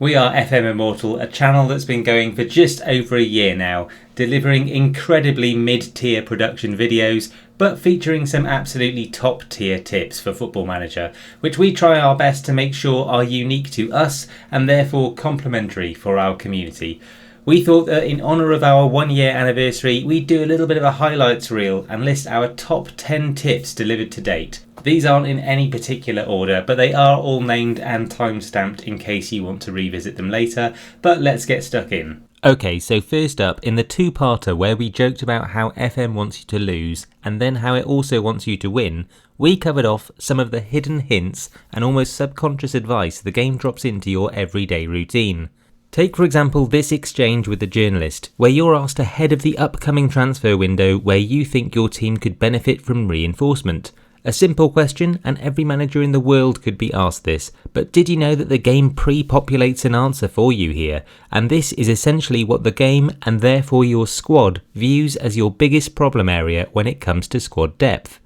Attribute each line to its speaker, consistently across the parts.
Speaker 1: We are FM Immortal, a channel that's been going for just over a year now, delivering incredibly mid-tier production videos, but featuring some absolutely top-tier tips for Football Manager, which we try our best to make sure are unique to us and therefore complimentary for our community. We thought that in honour of our 1 year anniversary, we'd do a little bit of a highlights reel and list our top 10 tips delivered to date. These aren't in any particular order, but they are all named and time-stamped in case you want to revisit them later, but let's get stuck in. Okay, so first up, in the two-parter where we joked about how FM wants you to lose and then how it also wants you to win, we covered off some of the hidden hints and almost subconscious advice the game drops into your everyday routine. Take for example this exchange with the journalist, where you're asked ahead of the upcoming transfer window where you think your team could benefit from reinforcement. A simple question, and every manager in the world could be asked this, but did you know that the game pre-populates an answer for you here? And this is essentially what the game, and therefore your squad, views as your biggest problem area when it comes to squad depth.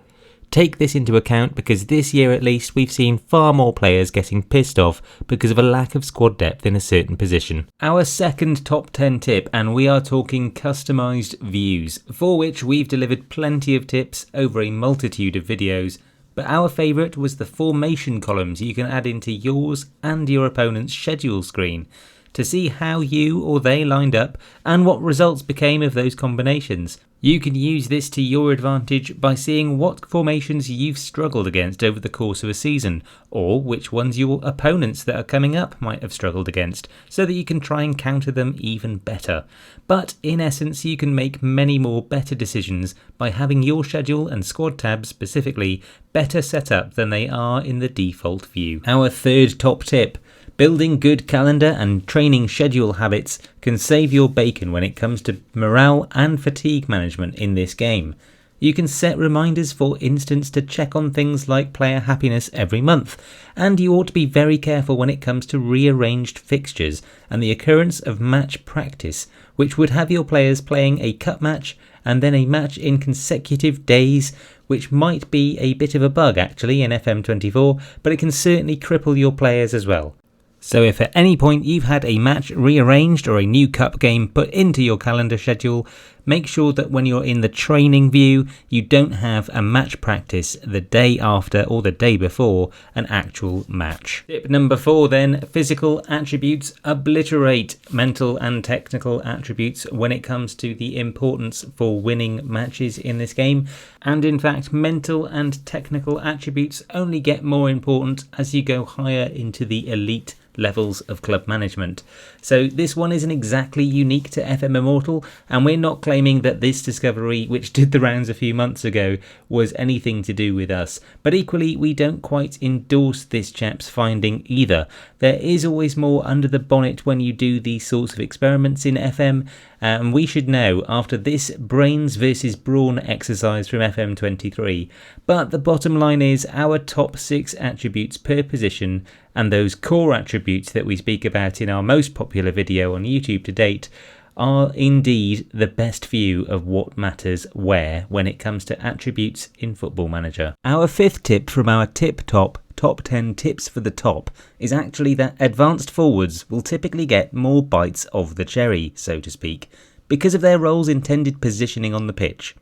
Speaker 1: Take this into account because this year at least we've seen far more players getting pissed off because of a lack of squad depth in a certain position. Our second top 10 tip, and we are talking customised views, for which we've delivered plenty of tips over a multitude of videos, but our favourite was the formation columns you can add into yours and your opponent's schedule screen to see how you or they lined up and what results became of those combinations. You can use this to your advantage by seeing what formations you've struggled against over the course of a season, or which ones your opponents that are coming up might have struggled against, so that you can try and counter them even better. But in essence, you can make many more better decisions by having your schedule and squad tabs specifically better set up than they are in the default view. Our third top tip: building good calendar and training schedule habits can save your bacon when it comes to morale and fatigue management in this game. You can set reminders, for instance, to check on things like player happiness every month, and you ought to be very careful when it comes to rearranged fixtures and the occurrence of match practice, which would have your players playing a cup match and then a match in consecutive days, which might be a bit of a bug actually in FM24, but it can certainly cripple your players as well. So if at any point you've had a match rearranged or a new cup game put into your calendar schedule, make sure that when you're in the training view, you don't have a match practice the day after or the day before an actual match. Tip number 4 then: physical attributes obliterate mental and technical attributes when it comes to the importance for winning matches in this game. And in fact, mental and technical attributes only get more important as you go higher into the elite levels of club management. So this one isn't exactly unique to FM Immortal, and we're not claiming that this discovery, which did the rounds a few months ago, was anything to do with us, but equally we don't quite endorse this chap's finding either. There is always more under the bonnet when you do these sorts of experiments in FM, and we should know after this brains versus brawn exercise from FM23. But the bottom line is our top 6 attributes per position, and those core attributes that we speak about in our most popular video on YouTube to date, are indeed the best view of what matters where when it comes to attributes in Football Manager. Our fifth tip from our top 10 tips for the top is actually that advanced forwards will typically get more bites of the cherry, so to speak, because of their role's intended positioning on the pitch.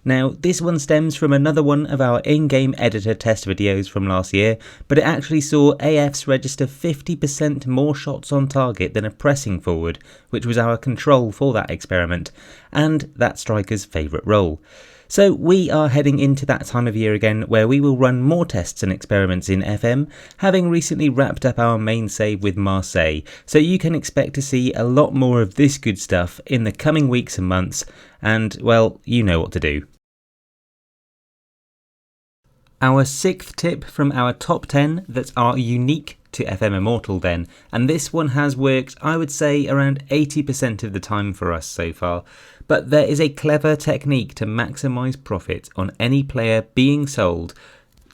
Speaker 1: Now, this one stems from another one of our in-game editor test videos from last year, but it actually saw AFs register 50% more shots on target than a pressing forward, which was our control for that experiment, and that striker's favourite role. So we are heading into that time of year again where we will run more tests and experiments in FM, having recently wrapped up our main save with Marseille, so you can expect to see a lot more of this good stuff in the coming weeks and months, and well, you know what to do. Our sixth tip from our top 10 that are unique to FM Immortal then, and this one has worked, I would say, around 80% of the time for us so far, but there is a clever technique to maximise profit on any player being sold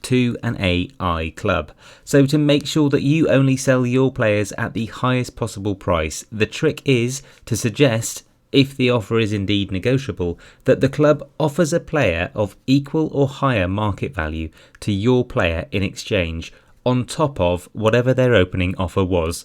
Speaker 1: to an AI club. So to make sure that you only sell your players at the highest possible price, the trick is to suggest, if the offer is indeed negotiable, that the club offers a player of equal or higher market value to your player in exchange, on top of whatever their opening offer was.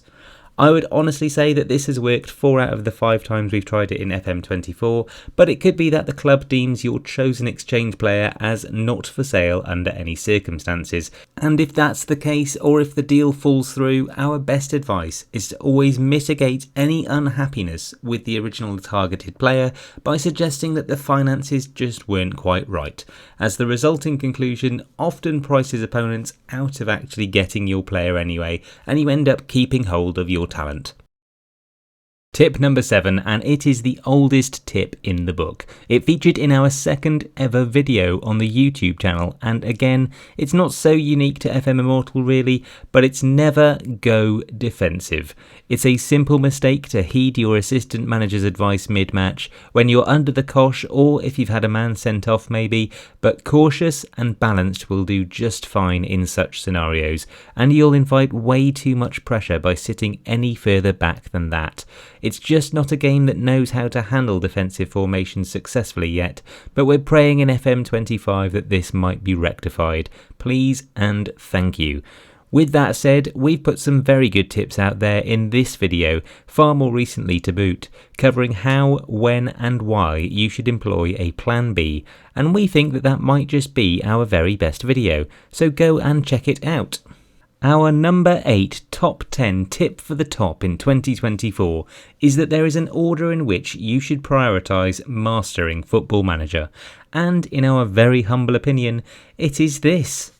Speaker 1: I would honestly say that this has worked 4 out of the 5 times we've tried it in FM24, but it could be that the club deems your chosen exchange player as not for sale under any circumstances. And if that's the case, or if the deal falls through, our best advice is to always mitigate any unhappiness with the original targeted player by suggesting that the finances just weren't quite right, as the resulting conclusion often prices opponents out of actually getting your player anyway, and you end up keeping hold of your talent. Tip number 7, and it is the oldest tip in the book. It featured in our second ever video on the YouTube channel, and again, it's not so unique to FM Immortal really, but it's never go defensive. It's a simple mistake to heed your assistant manager's advice mid-match when you're under the cosh, or if you've had a man sent off maybe, but cautious and balanced will do just fine in such scenarios, and you'll invite way too much pressure by sitting any further back than that. It's just not a game that knows how to handle defensive formations successfully yet, but we're praying in FM25 that this might be rectified. Please and thank you. With that said, we've put some very good tips out there in this video, far more recently to boot, covering how, when and why you should employ a plan B, and we think that that might just be our very best video, so go and check it out. Our number 8 top 10 tip for the top in 2024 is that there is an order in which you should prioritise mastering Football Manager, and in our very humble opinion, it is this.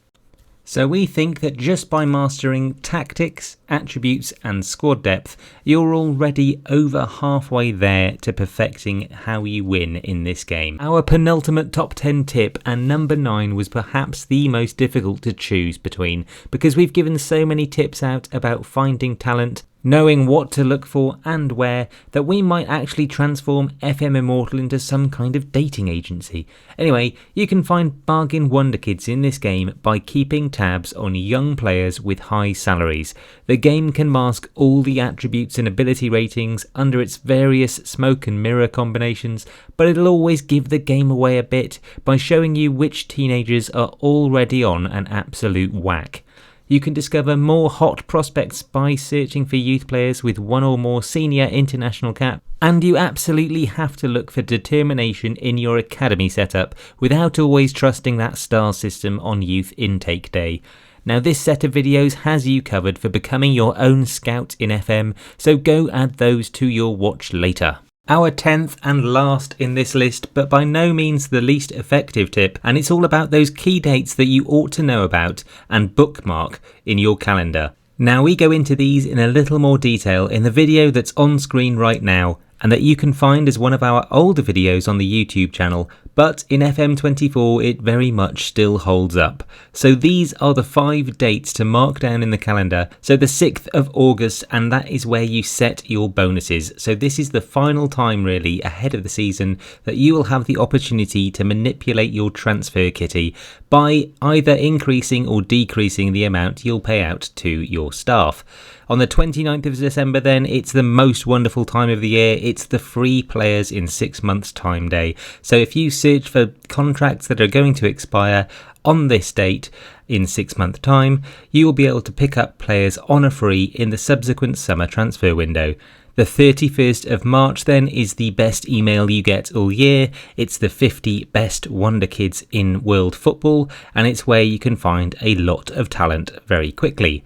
Speaker 1: So we think that just by mastering tactics, attributes and squad depth, you're already over halfway there to perfecting how you win in this game. Our penultimate top 10 tip and number 9 was perhaps the most difficult to choose between, because we've given so many tips out about finding talent, knowing what to look for and where, that we might actually transform FM Immortal into some kind of dating agency. Anyway, you can find bargain wonder kids in this game by keeping tabs on young players with high salaries. The game can mask all the attributes and ability ratings under its various smoke and mirror combinations, but it'll always give the game away a bit by showing you which teenagers are already on an absolute whack. You can discover more hot prospects by searching for youth players with 1 or more senior international cap, and you absolutely have to look for determination in your academy setup without always trusting that star system on youth intake day. Now this set of videos has you covered for becoming your own scout in FM, so go add those to your watch later. Our 10th and last in this list, but by no means the least effective tip, and it's all about those key dates that you ought to know about and bookmark in your calendar. Now we go into these in a little more detail in the video that's on screen right now, and that you can find as one of our older videos on the YouTube channel, but in FM24 it very much still holds up. So these are the 5 dates to mark down in the calendar. So the 6th of August, and that is where you set your bonuses. So this is the final time really ahead of the season that you will have the opportunity to manipulate your transfer kitty by either increasing or decreasing the amount you'll pay out to your staff. On the 29th of December then, it's the most wonderful time of the year. It's the free players in 6 months time day. So if you search for contracts that are going to expire on this date in 6 months time, you will be able to pick up players on a free in the subsequent summer transfer window. The 31st of March then is the best email you get all year. It's the 50 best wonder kids in world football, and it's where you can find a lot of talent very quickly.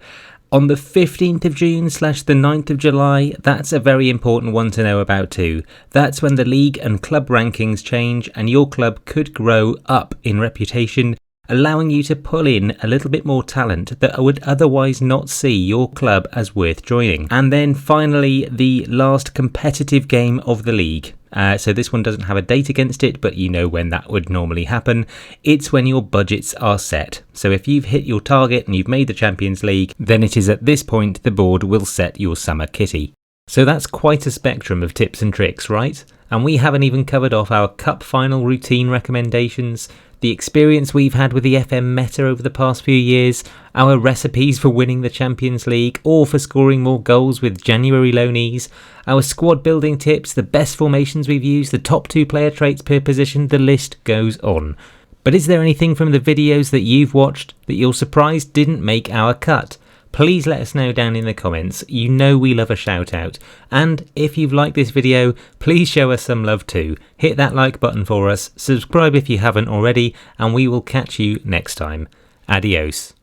Speaker 1: On the 15th of June / the 9th of July, that's a very important one to know about too. That's when the league and club rankings change and your club could grow up in reputation, allowing you to pull in a little bit more talent that would otherwise not see your club as worth joining. And then finally, the last competitive game of the league. So this one doesn't have a date against it, but you know when that would normally happen. It's when your budgets are set. So if you've hit your target and you've made the Champions League, then it is at this point the board will set your summer kitty. So that's quite a spectrum of tips and tricks, right? And we haven't even covered off our cup final routine recommendations, the experience we've had with the FM meta over the past few years, our recipes for winning the Champions League or for scoring more goals with January loanees, our squad building tips, the best formations we've used, the top 2 player traits per position, the list goes on. But is there anything from the videos that you've watched that you're surprised didn't make our cut? please let us know down in the comments. You know we love a shout out. And if you've liked this video, please show us some love too. Hit that like button for us, subscribe if you haven't already, and we will catch you next time. Adios.